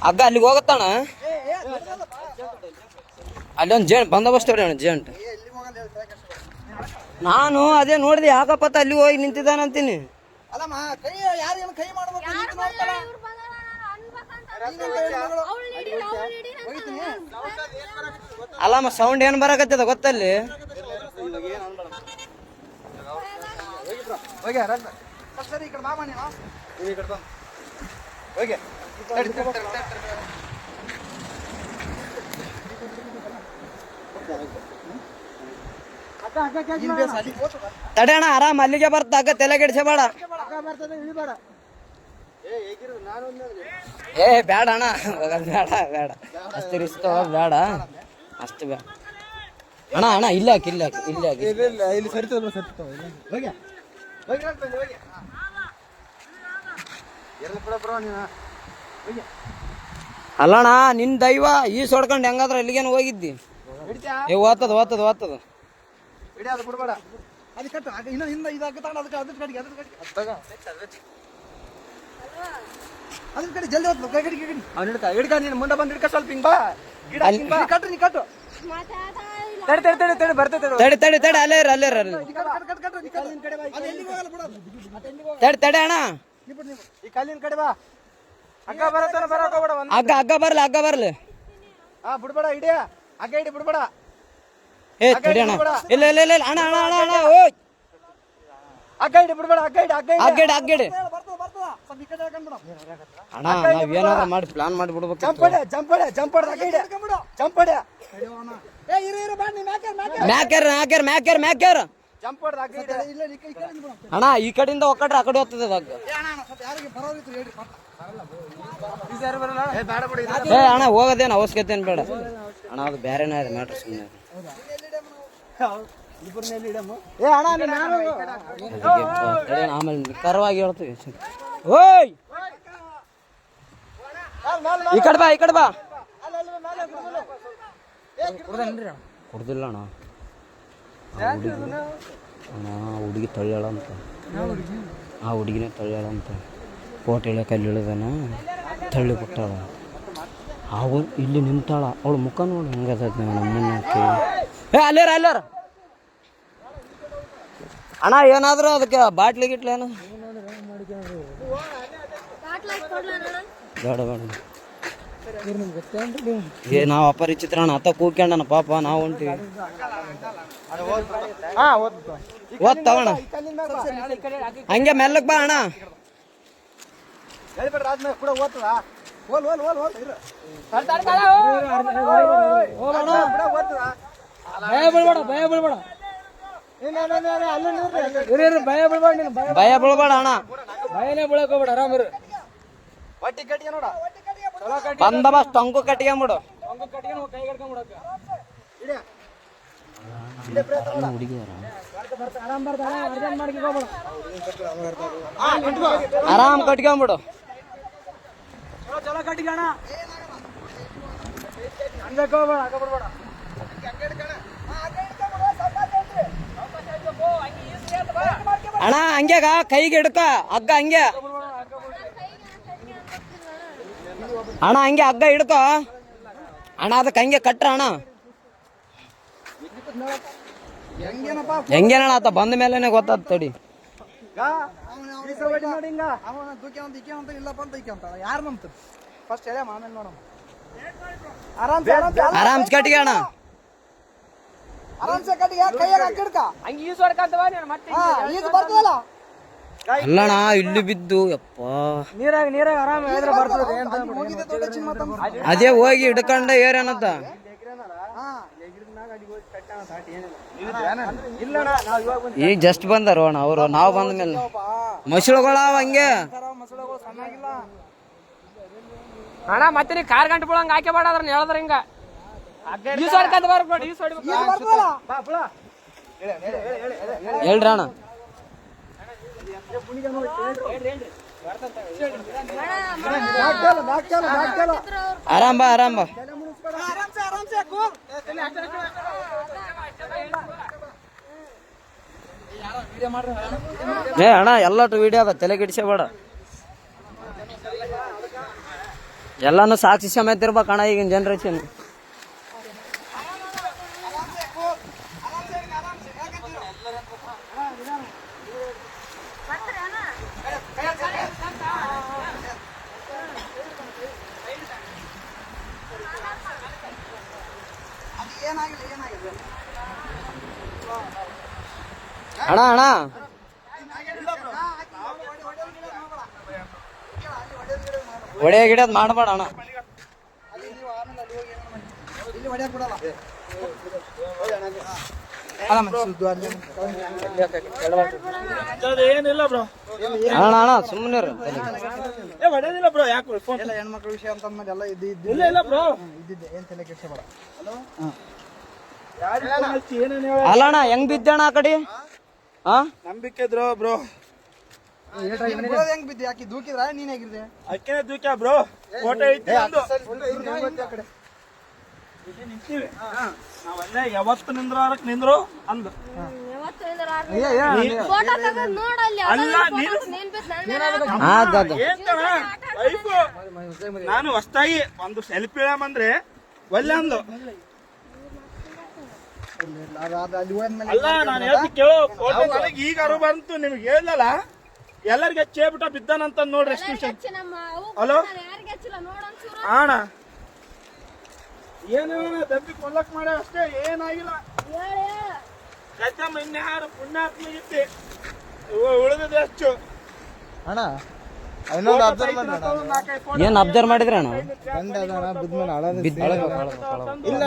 ಹಗ್ಗ ಅಲ್ಲಿಗೆ ಹೋಗತ್ತಣ. ಅಲ್ಲೊಂದು ಜೇಂಟ್ ಬಂದೋಬಸ್ತ್ ಹೊಡಿ ಅಣ್ಣ ಜೇಂಟ್. ನಾನು ಅದೇ ನೋಡಿದೆ ಯಾಕಪ್ಪತ್ತ ಅಲ್ಲಿ ಹೋಗಿ ನಿಂತಿದ್ದಾನಂತೀನಿ. ಅಲ್ಲಮ್ಮ ಸೌಂಡ್ ಏನ್ ಬರಕತ್ತದ ಗೊತ್ತಲ್ಲಿ. ತಡೆಯಣ ಆರಾಮ್ ಅಲ್ಲಿಗೆ ಬರ್ತ ಹಗ್ಗ ತಲೆ ಕೆಡಿಸಬೇಡ. ಏ ಬೇಡ ಅಣ್ಣ ಬೇಡ ಬೇಡ ಅಷ್ಟು ರಿಸ್ಕ್ ಬೇಡ ಅಷ್ಟು ಬೇಡ ಅಣ್ಣ. ಅಣ್ಣ ಇಲ್ಲ ಹಾಕಿ ಇಲ್ಲ ಹಾಕಿ ಇಲ್ಲ ಹಾಕಿ ಇಲ್ಲಿ ಅಲ್ಲಣ್ಣ ನಿನ್ ದೈವ ಈ ಸೊಡ್ಕೊಂಡು ಹೆಂಗಾದ್ರ ಅಲ್ಲಿಗೇನು ಹೋಗಿದ್ದಿ. ಏ ಓದ್ತದ ಓದ್ತದ ಓದ್ತದ ಮುಂದೆ ಬಂದ್ ಹಿಡ್ಕ ಸ್ವಲ್ಪ ಹಿಂಗ್ ಬಾ. ತಡಿ ತಡಿ ತಡಿ ಅಲ್ಲೇ ಅಲ್ಲೇ ತಡಿ ತಡಿ ಅಣ್ಣ. ಈ ಕಲ್ಲಿನ ಕಡೆ ಬಾ. ಹಗ್ಗ ಬರತ್ತಾನ ಬರಕ್ ಹೋಗ್ಬೇಡ. ಹಗ್ಗ ಹಗ್ಗ ಬರ್ಲಿ ಹಗ್ಗ ಬರ್ಲಿ. ಬಿಡ್ಬೇಡ ಇಡಿಯ ಹಗ್ಗ ಇಡಿ ಬಿಡ್ಬೇಡ. ಏ ತಡಿ ಅಣ್ಣ ಇಲ್ಲ ಇಲ್ಲ ಇಲ್ಲ ಅಣ್ಣ ಅಣ್ಣ ಅಣ್ಣ ಅಣ್ಣ ಓ ಹಗ್ಗ ಇಡಿ ಬಿಡ್ಬೇಡ. ಹಗ್ಗ ಇಡಿ ಹಗ್ಗ ಹಗ್ಗಡಿ ಹಗ್ಗಡಿ ಅಣ್ಣ ನಾವ್ ಏನಾದ್ರು ಮಾಡಿ ಪ್ಲಾನ್ ಮಾಡಿ ಬಿಡ್ಬೇಕು. ಜಂಪಡೆ ಜಂಪಡೆ ಜಂಪಡೆ ಹಗ್ಗ ಇಡಿ ಜಂಪಡೆ ಮ್ಯಾಕ್ಯಾರ ಮ್ಯಾಕ್ಯಾರ ಮ್ಯಾಕ್ಯಾರ ಮ್ಯಾಕ್ಯಾರ ಜಂಪಡೆ ಹಗ್ಗ ಇಡಿ. ಅಣ್ಣ ಈ ಕಡೆಯಿಂದ ಒಕ್ಕಟ್ರೆ ಆ ಕಡೆ ಹೋಗ್ತದೆ ಹಗ್ಗ. ಏ ಅಣ್ಣ ಹೋಗೋದೇನು ಅವಶ್ಯಕತೆ ಏನು ಬೇಡ ಅಣ್ಣ. ಅದು ಬೇರೆನೇ ಇದೆ ಮ್ಯಾಟ್ರ್ ಸುಮ್ಮನೆ. ಆಮೇಲೆ ಕರವಾಗಿ ಹೇಳ್ತೀವಿ. ಓಯ್ ಈ ಕಡೆ ಬಾ ಈ ಕಡೆ ಬಾ. ಕುಡ್ದಿಲ್ಲ ಅಣ್ಣ. ಅಣ್ಣ ಹುಡುಗಿ ತಳ್ಳ್ಯಾಳ ಅಂತ. ಆ ಹುಡುಗಿನೇ ತಳ್ಳ್ಯಾಳ ಅಂತ. ಕೋಟೆ ಇಳಿಯಕ್ಕೆ ಅಲ್ಲಿ ಇಳಿದಾನ ತಳ್ಳಿ ಬಿಟ್ಟಾಳ. ಅವಳು ಇಲ್ಲಿ ನಿಂತಾಳ. ಅವಳು ಮುಖ ನೋಡಿ ಹೆಂಗದ ನಮ್ಮನ್ನಕ್ಕೆ. ಏ ಅಲ್ಲೇರ ಅಲ್ಲೇರ ಅಣ್ಣ ಏನಾದ್ರು ಅದಕ್ಕೆ ಬಾಟ್ಲಿ ಗಿಟ್ಲಿ ಏನು ಬೇಡ ಬೇಡ. ಏ ನಾವು ಅಪರಿಚಿತ್ರ ಅಣ್ಣ ಅತ್ತ ಕೂಕ್ಯಣ್ಣ ಪಾಪ ನಾವು ಹೊಂಟಿವಿ. ಓದ್ತಾವಣ್ಣ ಹಂಗೆ ಮೆಲ್ಲಕ್ ಬಾ ಅಣ್ಣ. ಭಯ ಬೀಳ್ಬೇಡ ಅಣ್ಣ. ಭಯನೇ ಬೀಳಕ್ ಹೋಗ್ಬೇಡ ಆರಾಮಿರು. ಹೊಟ್ಟಿ ಕಟ್ಟಿಗೆ ನೋಡ ಬಂದೋಬಸ್ತ್ ಟೊಂಕು ಕಟ್ಕೊಂಬಿಡು. ಆರಾಮ್ ಕಟ್ಕೊಂಬಿಡು. ಚಲೋ ಕಟ್ಟಿಗೆ ಅನ್ಬೇಕು ಹೋಗ್ಬೇಡ ಹಗ್ಗ ಬಿಡ್ಬೇಡ. ಅಣ್ಣ ಹಂಗ್ಯಾಗ ಕೈಗೆ ಹಿಡ್ಕ ಹಗ್ಗ ಹಂಗೆ ಅಣ್ಣ ಹಂಗೆ ಹಗ್ಗ ಹಿಡ್ಕ ಅಣ್ಣ. ಅದಕ್ಕೆ ಹಂಗೆ ಕಟ್ರ ಅಣ್ಣ. ಹೆಂಗೇನಣ್ಣ ಆತ ಬಂದ ಮೇಲೆನೆ ಗೊತ್ತಾದ ತಡಿ. ಆರಾಮ್ ಕಟ್ಟಿಗೆ ಅಣ್ಣ. ಅಲ್ಲಣ್ಣ ಇಲ್ಲಿ ಬಿದ್ದು ಯಪ್ಪ ನೀರಾಗ ಆರಾಮ ಬರ್ತದೆ. ಅದೇ ಹೋಗಿ ಹಿಡ್ಕೊಂಡ ಏರೇನತ್ತ. ಈಗ ಜಸ್ಟ್ ಬಂದಾರ ಅಣ್ಣ ಅವರು. ನಾವು ಬಂದ ಮೇಲೆ ಮಸಳುಗಳಾವ ಹಂಗೆ ಅಣ್ಣ. ಮತ್ತೆ ನೀ ಕಾರ್ ಗಂಟೆ ಬಿಡಂಗ ಹಾಕಿ ಬೇಡ ಅದ್ರ ಹೇಳಿದ್ರ ಹಿಂಗ ಹೇಳ್ರಿ ಅಣ್ಣ. ಆರಾಮ್ ಬಾ ಆರಾಮ್ ಬಾ. ಏ ಅಣ್ಣ ಎಲ್ಲಟು ವಿಡಿಯೋ ಅದ ತಲೆ ಕೆಡಿಸಬೇಡ. ಎಲ್ಲಾನು ಸಾಕ್ಷಿ ಸಮೇತ ಇರ್ಬೇಕಣ್ಣ ಈಗಿನ ಜನ್ರೇಷನ್. ಅಣ್ಣ ಅಣ್ಣ ಒಡೆಯ ಗಿಡದ್ ಮಾಡಬೇಡ ಅಣ್ಣ. ಏನಿಲ್ಲ ಬ್ರೋ, ಅಣ್ಣ ಅಣ್ಣ ಸುಮ್ಮನೆ ಹೊಡೆದಿಲ್ಲ ಬ್ರೋ. ಯಾಕೆ ಹೆಣ್ಮಕ್ಳ ವಿಷಯ ಅಂತಂದ್ಮೇಲೆ ಎಲ್ಲ ಇಲ್ಲ ಇಲ್ಲ ಬ್ರೋ, ಇದ್ದಿದ್ದೆ ಏನ್ ತಲೆ ಕೆಡ್ಸಬೇಡ. ಏನೇನು ಹೇಳ ಅಲ್ಲ ಅಣ್ಣ ಹೆಂಗ್ ಬಿದ್ದಣ್ಣ ಆ ಕಡೆ? ಹಾ ನಂಬಿಕೆ ಇದ್ರು ಬ್ರೋ. ಹೆಂಗ್ ಬಿದ್ದೆ? ಯಾಕೆ ದೂಕಿದ್ರ ನೀನ್ ಹೇಗಿದ್ದೆ? ಅಕ್ಕೇನೆ ದೂಕ್ಯ ಬ್ರೋ. ಫೋಟೋ ಐತಿ ಒಂದು. ಇಲ್ಲಿ ನಿಂತೀವಿ ನಾವಲ್ಲೇ ಯಾವತ್ತು ನಿಂದ್ರಕ್ ನಿಂದ್ರು ಅಂದು. ಅಲ್ಲ ನೀನು ಏನ್ ಲೈಫು. ನಾನು ಹೊಸ್ತಾಗಿ ಒಂದು ಸೆಲ್ಫಿ ಇಳಮಂದ್ರೆ ಒಲ್ಲೆ ಅಂದು. ಅಲ್ಲ ನಾನು ಹೇಳ್ತಿ ಕೇಳೋ, ಫೋಟೋ ನನಗೆ ಈಗ ಅರು ಬಂತು, ನಿಮ್ಗೆ ಹೇಳಿದಲ್ಲ ಎಲ್ಲರಿಗೆ ಚೇಬಿಟ ಬಿದ್ದಾನಂತ ನೋಡ್ರಿ. ಎಷ್ಟು ವಿಷಯ. ಹಲೋ ಅಣ್ಣ, ಏನೇನ ದಬ್ಬಿ ಕೊಲ್ಲಕ್ ಮಾಡ ಅಷ್ಟೇ, ಏನಾಗಿಲ್ಲ. ಕಚ್ಚಮ್ಮ ಇನ್ಯಾರು ಪುಣ್ಯಾತ್ಮಗಿತ್ತಿ ಉಳಿದ ಎಷ್ಟು ಅಣ್ಣ ಇನ್ನೊಂದು ಅಬ್ಸರ್ವ್ ಏನ್ ಅಬ್ಸರ್ವ್ ಮಾಡಿದ್ರಣ್ಣ? ಇಲ್ಲ